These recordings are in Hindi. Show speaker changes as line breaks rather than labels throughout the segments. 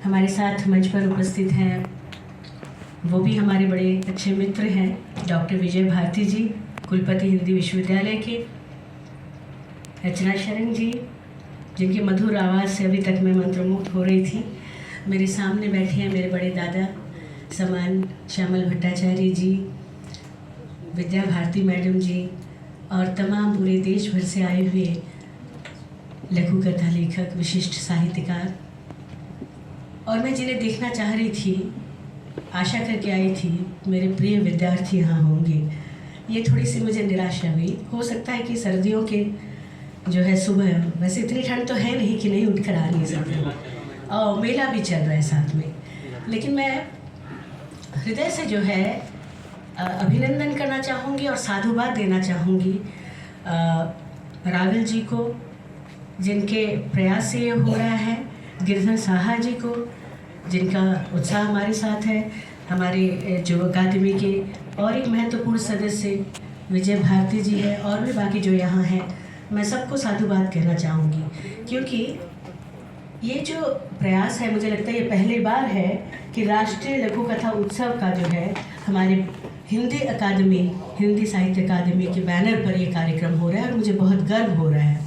हमारे साथ मंच पर उपस्थित हैं, वो भी हमारे बड़े अच्छे मित्र हैं, डॉक्टर विजय भारती जी, कुलपति हिंदी विश्वविद्यालय के, रचना शरण जी, जिनकी मधुर आवाज़ से अभी तक मैं मंत्रमुग्ध हो रही थी। मेरे सामने बैठे हैं मेरे बड़े दादा समान श्यामल भट्टाचार्य जी, विद्या भारती मैडम जी और तमाम पूरे देश भर से आए हुए लघु कथा लेखक, विशिष्ट साहित्यकार, और मैं जिन्हें देखना चाह रही थी, आशा करके आई थी मेरे प्रिय विद्यार्थी यहाँ होंगे। ये थोड़ी सी मुझे निराशा हुई। हो सकता है कि सर्दियों के जो है सुबह, वैसे इतनी ठंड तो है नहीं कि नहीं उठकर आ नहीं सकते, और मेला भी चल रहा है साथ में, लेकिन मैं हृदय से जो है अभिनंदन करना चाहूँगी और साधुवाद देना चाहूँगी रावल जी को, जिनके प्रयास से ये हो रहा है, गिरधर साहा जी को, जिनका उत्साह हमारे साथ है, हमारे जो अकादमी के और एक महत्वपूर्ण सदस्य विजय भारती जी है, और भी बाकी जो यहाँ हैं, मैं सबको साधुवाद कहना चाहूँगी, क्योंकि ये जो प्रयास है, मुझे लगता है ये पहली बार है कि राष्ट्रीय लघु कथा उत्सव का जो है हमारे हिंदी अकादमी, हिंदी साहित्य अकादमी के बैनर पर ये कार्यक्रम हो रहा है, और मुझे बहुत गर्व हो रहा है।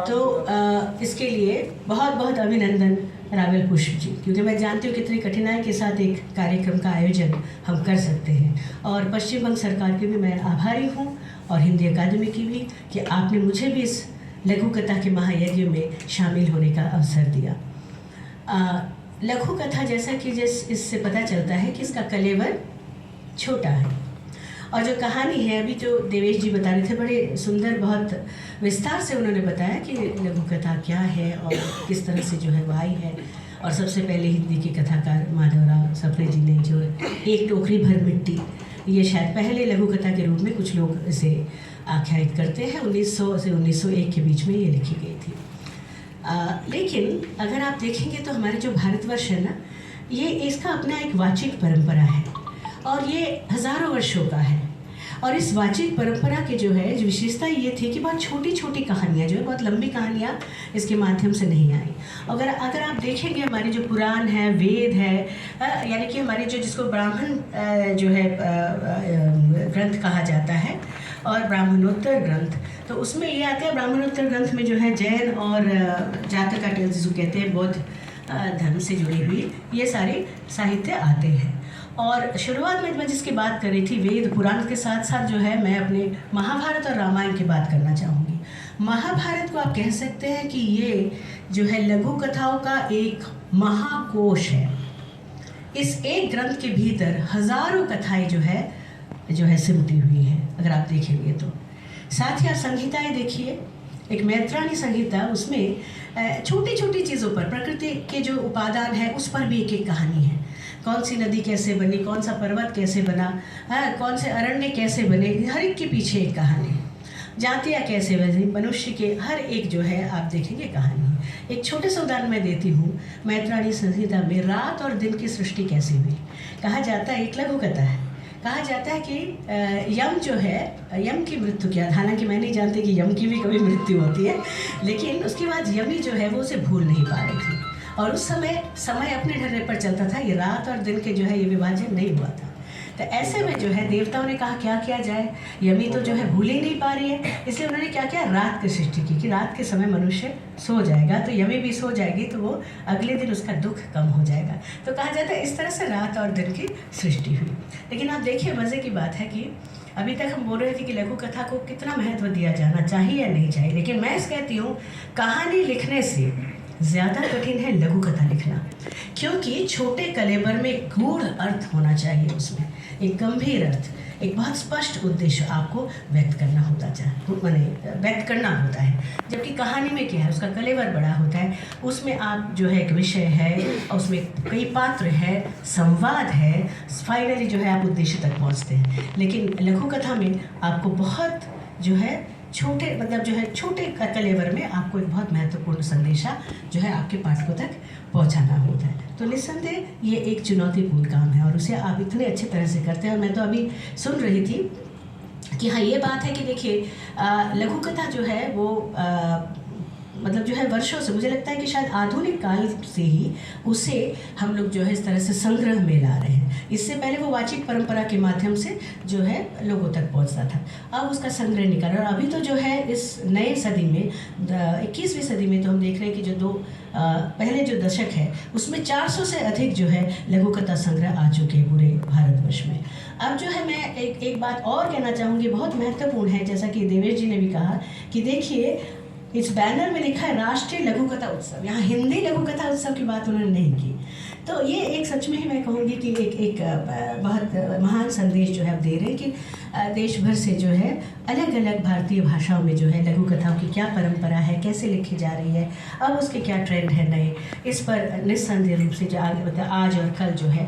तो इसके लिए बहुत बहुत अभिनंदन रावल पुष्प जी, क्योंकि मैं जानती हूँ कितनी कठिनाई के साथ एक कार्यक्रम का आयोजन हम कर सकते हैं, और पश्चिम बंग सरकार की भी मैं आभारी हूँ, और हिंदी अकादमी की भी, कि आपने मुझे भी इस लघु कथा के महायज्ञ में शामिल होने का अवसर दिया। लघु कथा, जैसा कि इससे पता चलता है कि इसका कलेवर छोटा है, और जो कहानी है, अभी जो देवेश जी बता रहे थे, बड़े सुंदर, बहुत विस्तार से उन्होंने बताया कि लघु कथा क्या है और किस तरह से जो है वो आई है। और सबसे पहले हिंदी के कथाकार माधवराव सप्रे जी ने जो एक टोकरी भर मिट्टी, ये शायद पहले लघु कथा के रूप में कुछ लोग इसे आख्यायित करते हैं, 1900 से 1901 के बीच में ये लिखी गई थी। लेकिन अगर आप देखेंगे तो हमारे जो भारतवर्ष है ना, ये इसका अपना एक वाचिक परंपरा है, और ये हज़ारों वर्षों का है। और इस वाचिक परंपरा के जो है विशेषता ये थी कि बहुत छोटी छोटी कहानियाँ जो है, बहुत लंबी कहानियाँ इसके माध्यम से नहीं आई। अगर आप देखेंगे हमारे जो पुराण है, वेद है, यानी कि हमारे जो जिसको ब्राह्मण जो है ग्रंथ कहा जाता है, और ब्राह्मणोत्तर ग्रंथ, तो उसमें ये आता है, ब्राह्मणोत्तर ग्रंथ में जो है जैन और जातका जिसको कहते हैं बौद्ध धर्म से जुड़ी हुई ये सारे साहित्य आते हैं। और शुरुआत में मैं जिसकी बात कर रही थी, वेद पुराण के साथ साथ जो है, मैं अपने महाभारत और रामायण की बात करना चाहूँगी। महाभारत को आप कह सकते हैं कि ये जो है लघु कथाओं का एक महाकोश है। इस एक ग्रंथ के भीतर हजारों कथाएं जो है सिमटी हुई हैं, अगर आप देखेंगे तो। साथ ही आप संहिताएं देखिए, एक मैत्राणी संहिता, उसमें छोटी छोटी चीज़ों पर, प्रकृति के जो उपादान है उस पर भी एक एक कहानी है। कौन सी नदी कैसे बनी, कौन सा पर्वत कैसे बना, कौन से अरण्य कैसे बने, हर एक के पीछे एक कहानी। जातियाँ कैसे बनी, मनुष्य के हर एक जो है आप देखेंगे कहानी। एक छोटे से उदाहरण मैं देती हूँ, मैत्राणी संहिता में रात और दिन की सृष्टि कैसे हुई। कहा जाता है, एक लघु कथा है, कहा जाता है कि यम जो है, यम की मृत्यु क्या, हालांकि मैं नहीं जानती कि यम की भी कभी मृत्यु होती है, लेकिन उसके बाद यमी जो है वो उसे भूल नहीं पा रही थी, और उस समय अपने ढर्रे पर चलता था, ये रात और दिन के जो है ये विभाजन नहीं हुआ था। तो ऐसे में जो है देवताओं ने कहा क्या किया जाए, यमी तो जो है भूल ही नहीं पा रही है, इसलिए उन्होंने क्या किया, रात की सृष्टि की, कि रात के समय मनुष्य सो जाएगा तो यमी भी सो जाएगी, तो वो अगले दिन उसका दुख कम हो जाएगा। तो कहा जाता है इस तरह से रात और दिन की सृष्टि हुई। लेकिन आप देखिए, मज़े की बात है कि अभी तक हम बोल रहे थे कि लघु कथा को कितना महत्व दिया जाना चाहिए या नहीं चाहिए, लेकिन मैं कहती हूँ कहानी लिखने से ज़्यादा कठिन है लघु कथा लिखना, क्योंकि छोटे कलेबर में गूढ़ अर्थ होना चाहिए, उसमें एक गंभीर अर्थ, एक बहुत स्पष्ट उद्देश्य आपको व्यक्त करना होता है। जबकि कहानी में क्या है, उसका कलेवर बड़ा होता है, उसमें आप जो है एक विषय है, और उसमें कई पात्र है, संवाद है, फाइनली जो है आप उद्देश्य तक पहुंचते हैं। लेकिन लघु कथा में आपको बहुत जो है छोटे कलेवर में आपको एक बहुत महत्वपूर्ण संदेशा जो है आपके पाठकों तक पहुंचाना होता है। तो निस्संदेह ये एक चुनौतीपूर्ण काम है, और उसे आप इतने अच्छे तरह से करते हैं। और मैं तो अभी सुन रही थी कि हाँ, ये बात है कि देखिए लघु कथा जो है वो मतलब जो है वर्षों से, मुझे लगता है कि शायद आधुनिक काल से ही उसे हम लोग जो है इस तरह से संग्रह में ला रहे हैं। इससे पहले वो वाचिक परंपरा के माध्यम से जो है लोगों तक पहुंचता था, अब उसका संग्रह निकाल। और अभी तो जो है इस नए सदी में 21वीं सदी में तो हम देख रहे हैं कि जो पहले जो दशक है उसमें 400 से अधिक जो है लघु कथा संग्रह आ चुके हैं पूरे भारतवर्ष में। अब जो है मैं एक बात और कहना चाहूँगी, बहुत महत्वपूर्ण है, जैसा कि देवेश जी ने भी कहा कि देखिए इस बैनर में लिखा है राष्ट्रीय लघु कथा उत्सव, यहाँ हिंदी लघु कथा उत्सव की बात उन्होंने नहीं की। तो ये एक सच में ही मैं कहूँगी कि एक बहुत महान संदेश जो है आप दे रहे हैं कि देश भर से जो है अलग अलग भारतीय भाषाओं में जो है लघु कथाओं की क्या परंपरा है, कैसे लिखी जा रही है, अब उसके क्या ट्रेंड है नए, इस पर निस्संदेह रूप से जो आज और कल जो है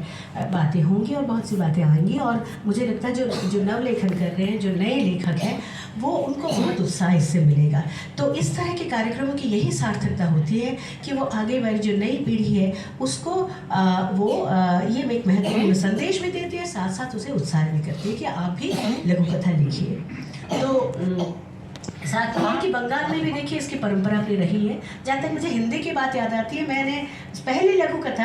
बातें होंगी और बहुत सी बातें आएंगी। और मुझे लगता है जो नवलेखन कर रहे हैं, जो नए लेखक हैं, वो उनको बहुत उत्साह इससे मिलेगा। तो इस तरह के कार्यक्रमों की यही सार्थकता होती है कि वो आगे वाली जो नई पीढ़ी है उसको ये एक महत्वपूर्ण संदेश भी देती है, साथ साथ उसे उत्साह भी करती है कि आप भी लघु कथा लिखिए। तो साथ ही कि बंगाल में भी देखिए इसकी परंपरा भी रही है। जहाँ तक मुझे हिंदी की बात याद आती है, मैंने पहली लघु कथा